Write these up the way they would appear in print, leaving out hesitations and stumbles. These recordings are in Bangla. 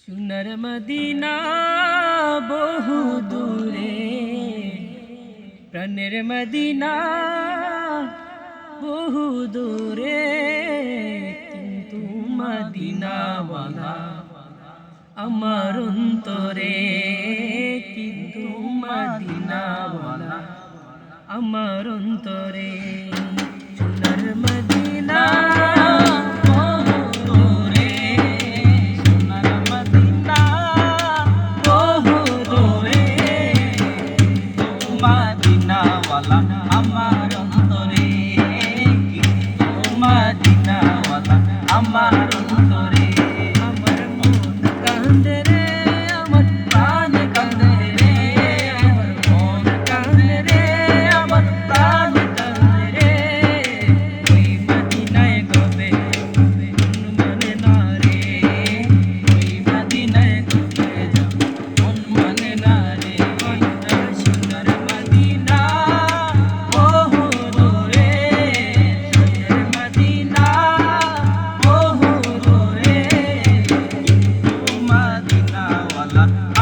সোনার মদিনা বহু দূরে, প্রাণের মদিনা বহু দূরে, কিন্তু মদিনাওয়ালা আমার অন্তরে, কিন্তু মদিনাওয়ালা আমার অন্তরে। সোনার মদিনা আমার অন্তরে, মদিনাওয়ালা আমার অন্তরে। আমার মন কান্দে রে, আমার প্রাণ কান্দে রে, আমার মন কান্দে রে, আমার প্রাণ কান্দে রে। ওই মদিনায় গবে মন মানে না রে, ওই মদিনায় গবে মন মানে না রে। সোনার মদিনা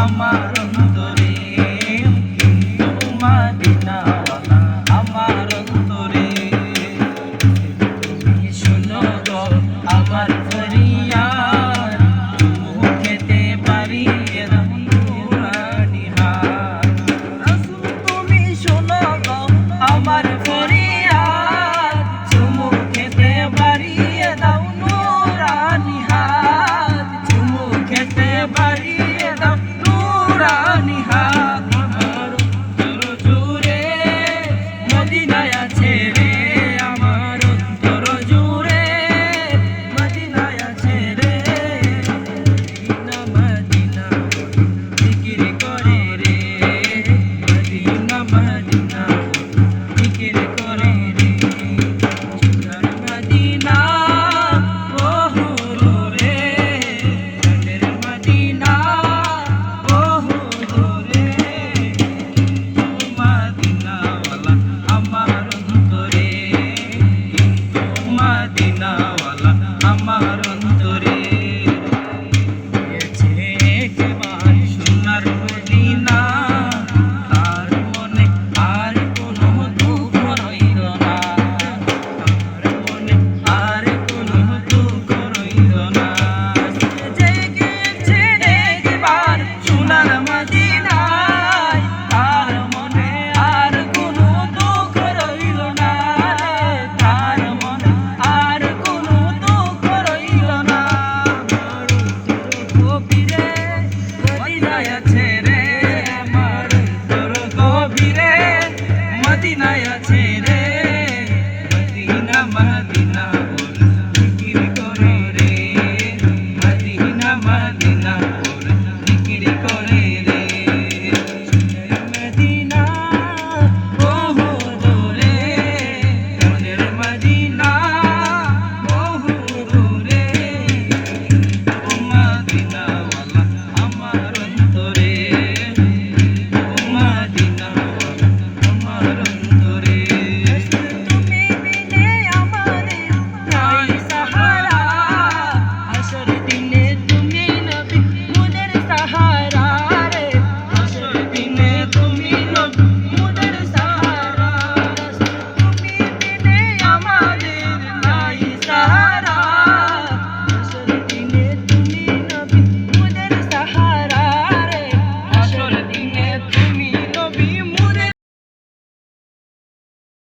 আমার অন্তরে, কিন্তু মদিনাওয়ালা আমার অন্তরে। তুমি শোনো গো আমার ফরিয়াদ, মুখেতে বাড়িয়ে দাও নুরানি হাত। রাসূল তুমি শোনো গো আমার ফরিয়াদ, মুখেতে বাড়িয়ে দাও নুরানি হাত, মুখেতে বাড়িয়ে দাও নুরানি হাত। আমার অন্তর জুড়ে মদিনায় আছে রে, আমার অন্তর জুড়ে মদিনায় আছে রে। মদিনা মদিনা জিকির করে রে, মদিনা মদিনা জিকির করে রে। সোনার মদিনা বহু দূরে, প্রাণের মদিনা বহু দূরে, কিন্তু মদিনাওয়ালা আমার অন্তরে, কিন্তু মদিনাওয়ালা আমার অন্তরে। গেছে একবার সোনার মদিনা, তার মনে আর কোনো দুঃখ রইল না, তার মনে আর কোনো দুঃখ রইল না। যে গিয়েছে একবার সোনার মদিনায়, তার মনে আর কোনো দুঃখ রইল না, তার মনে আর কোনো দুঃখ রইল না। আমার অন্তর গভীরে মদিনায় আছে